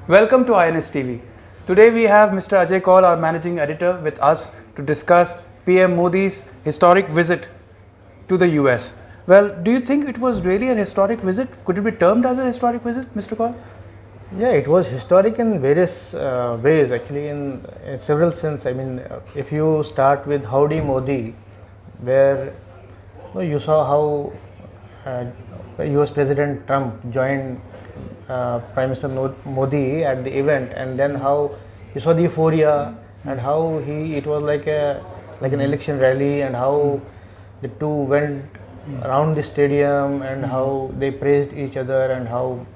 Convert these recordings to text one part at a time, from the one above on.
Welcome to INS TV. Today we have Mr. Ajay Kaul, our managing editor, with us to discuss PM Modi's historic visit to the US. Well, do you think it was really a historic visit? Could it be termed as a historic visit, Mr. Kaul? Yeah, it was historic in various ways, actually, in several sense. I mean, if you start with Howdy Modi, where you saw how US President Trump joined Prime Minister Modi at the event, and then how you saw the euphoria and how it was like an election rally, and how the two went around the stadium and how they praised each other, and how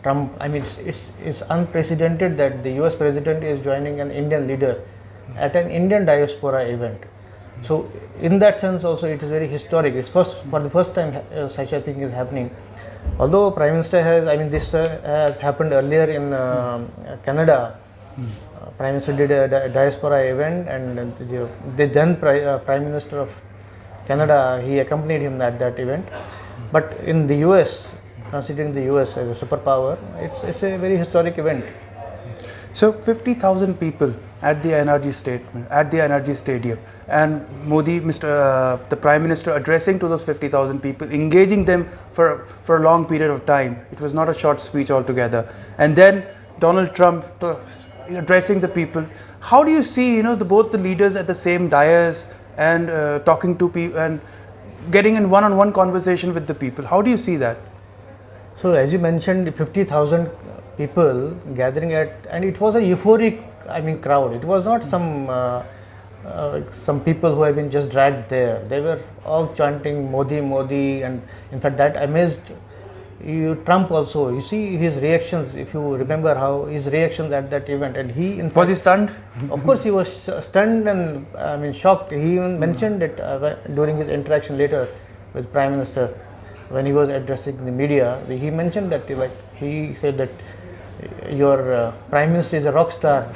Trump, I mean, it's unprecedented that the US President is joining an Indian leader at an Indian diaspora event. So in that sense also it is very historic. It's for the first time such a thing is happening. Although Prime Minister has, I mean, this has happened earlier in Canada. Prime Minister did a diaspora event, and the then Prime Minister of Canada, he accompanied him at that event. But in the US, considering the US as a superpower, it's a very historic event. So 50,000 people at the NRG Stadium, and Modi, the Prime Minister, addressing to those 50,000 people, engaging them for a long period of time. It was not a short speech altogether. And then Donald Trump addressing the people. How do you see, both the leaders at the same dais and talking to people and getting in one-on-one conversation with the people? How do you see that? So as you mentioned, 50,000 people gathering and it was a euphoric, I mean, crowd. It was not some people who have been just dragged there. They were all chanting Modi, Modi, and in fact that amazed Trump also. You see his reactions, if you remember how his reactions at that event, and was he stunned? Of course he was stunned and, I mean, shocked. He even mentioned it during his interaction later with Prime Minister. When he was addressing the media, he mentioned that, he said that your Prime Minister is a rock star,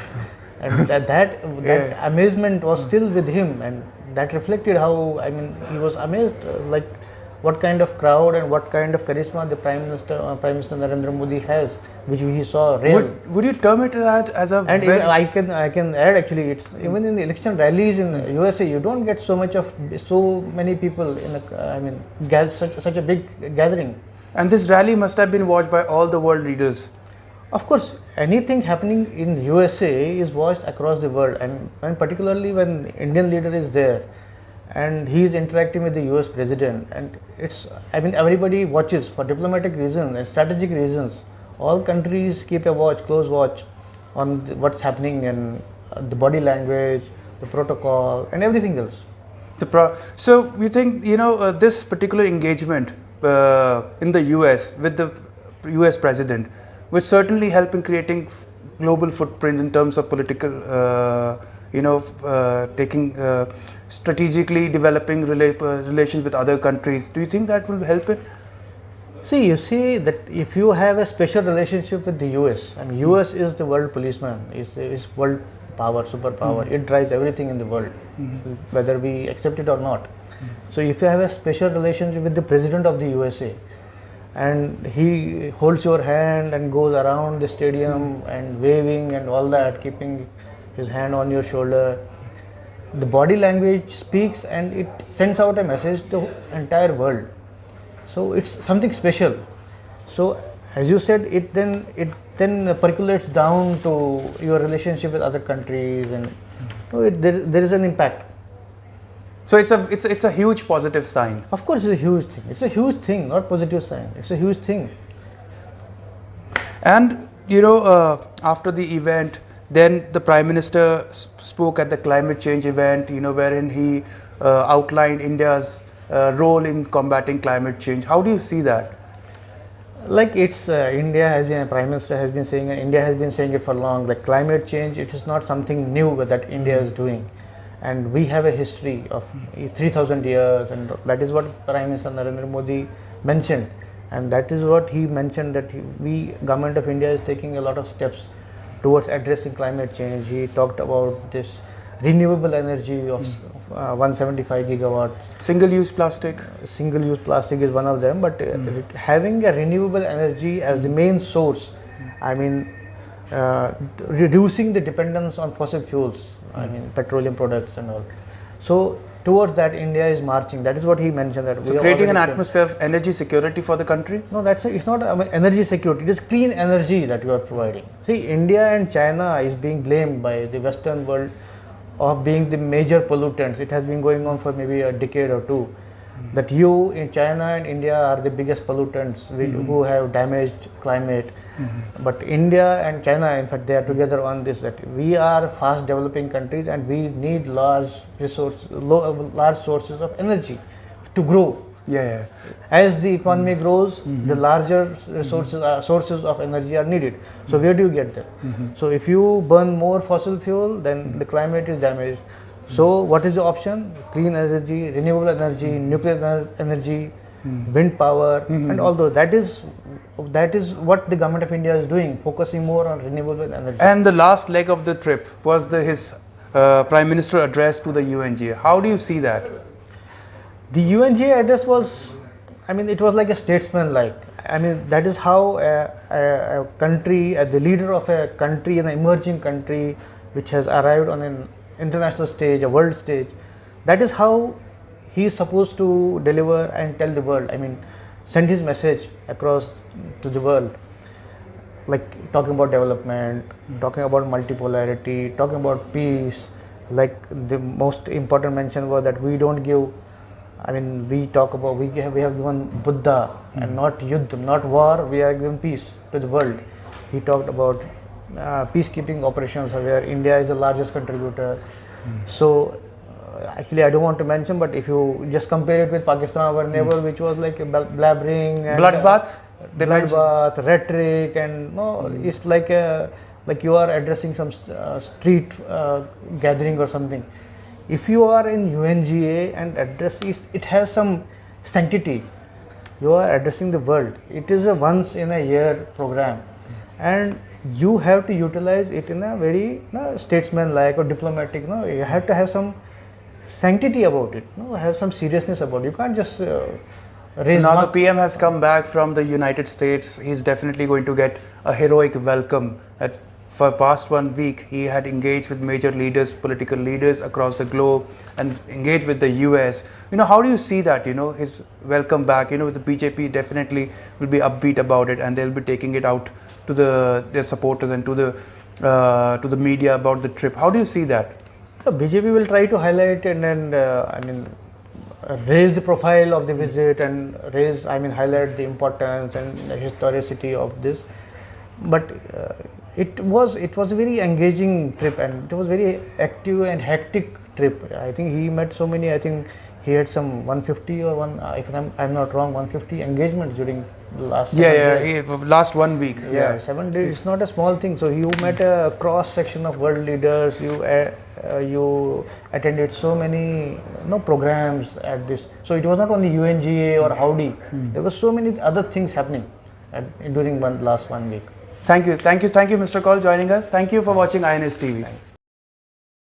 and that amazement was still with him, and that reflected how, I mean, he was amazed, what kind of crowd and what kind of charisma the Prime Minister Narendra Modi has, which he saw real. Would you term it as a? And I can add, actually, it's even in the election rallies in USA, you don't get so many people in such a big gathering. And this rally must have been watched by all the world leaders. Of course, anything happening in USA is watched across the world, and particularly when the Indian leader is there and he is interacting with the US President, and everybody watches for diplomatic reasons and strategic reasons. All countries keep a close watch on what's happening, and the body language, the protocol, and everything else. So you think, this particular engagement in the US with the US President would certainly help in creating global footprint in terms of political, taking strategically developing relations with other countries. Do you think that will help it? See, you see that if you have a special relationship with the US, I mean, US is the world policeman, is world power, superpower. It drives everything in the world, whether we accept it or not. So if you have a special relationship with the President of the USA, and he holds your hand and goes around the stadium and waving and all that, keeping his hand on your shoulder, the body language speaks and it sends out a message to the entire world. So it's something special. So as you said, it then percolates down to your relationship with other countries, and there is an impact. So it's a huge positive sign. Of course, it's a huge thing. It's a huge thing, not positive sign. It's a huge thing. And after the event, then the Prime Minister spoke at the climate change event, wherein he outlined India's role in combating climate change. How do you see that? India has been, Prime Minister has been saying, India has been saying it for long. Like climate change, it is not something new that India is doing, and we have a history of 3,000 years, and that is what Prime Minister Narendra Modi mentioned, and that is what he mentioned, that government of India is taking a lot of steps towards addressing climate change. He talked about this renewable energy of 175 gigawatts. Single-use plastic? Single-use plastic is one of them, but having a renewable energy as the main source, I mean, reducing the dependence on fossil fuels, I mean petroleum products and all. So towards that India is marching. That is what he mentioned, that So creating an atmosphere of energy security for the country? No, it's not energy security, it is clean energy that you are providing. See, India and China is being blamed by the Western world of being the major pollutants. It has been going on for maybe a decade or two. That you in China and India are the biggest pollutants who have damaged climate. But India and China, in fact, they are together on this, that we are fast developing countries and we need large sources of energy to grow. Yeah. As the economy grows, the larger sources of energy are needed. So where do you get them? So if you burn more fossil fuel, then the climate is damaged. So what is the option? Clean energy, renewable energy, nuclear energy, wind power, and all those. That is what the government of India is doing, focusing more on renewable energy. And the last leg of the trip was his Prime Minister address to the UNGA. How do you see that? The UNGA address was, I mean, it was like a statesman-like. I mean, that is how a country, the leader of a country, an emerging country, which has arrived on an international stage, a world stage, that is how he is supposed to deliver and tell the world. I mean, send his message across to the world, like talking about development, talking about multipolarity, talking about peace. Like the most important mention was that we don't give, I mean, we have given Buddha and not Yuddha, not war, we are given peace to the world. He talked about peacekeeping operations where India is the largest contributor. So actually I don't want to mention, but if you just compare it with Pakistan, our neighbor, which was like blabbering and bloodbath, rhetoric, and it's like you are addressing some street gathering or something. If you are in UNGA and address it has some sanctity. You are addressing the world. It is a once in a year program, and you have to utilize it in a very statesman-like or diplomatic. You have to have some sanctity about it. Have some seriousness about it. You can't just raise. So now the PM has come back from the United States. He's definitely going to get a heroic welcome. For past 1 week, he had engaged with major leaders, political leaders across the globe, and engaged with the US. How do you see that? His welcome back. The BJP definitely will be upbeat about it, and they'll be taking it out to their supporters and to the media about the trip. How do you see that? The BJP will try to highlight and raise the profile of the visit and highlight the importance and the historicity of this. But it was a very engaging trip, and it was very active and hectic trip. I think he met so many. I think he had some 150 or if I'm not wrong, 150 engagements during the last 7 days. Last 1 week. 7 days. It's not a small thing. So you met a cross section of world leaders. You attended so many programs at this. So it was not only UNGA or Howdy. There were so many other things happening during last 1 week. Thank you, Mr. Kaul, joining us. Thank you for watching INS TV.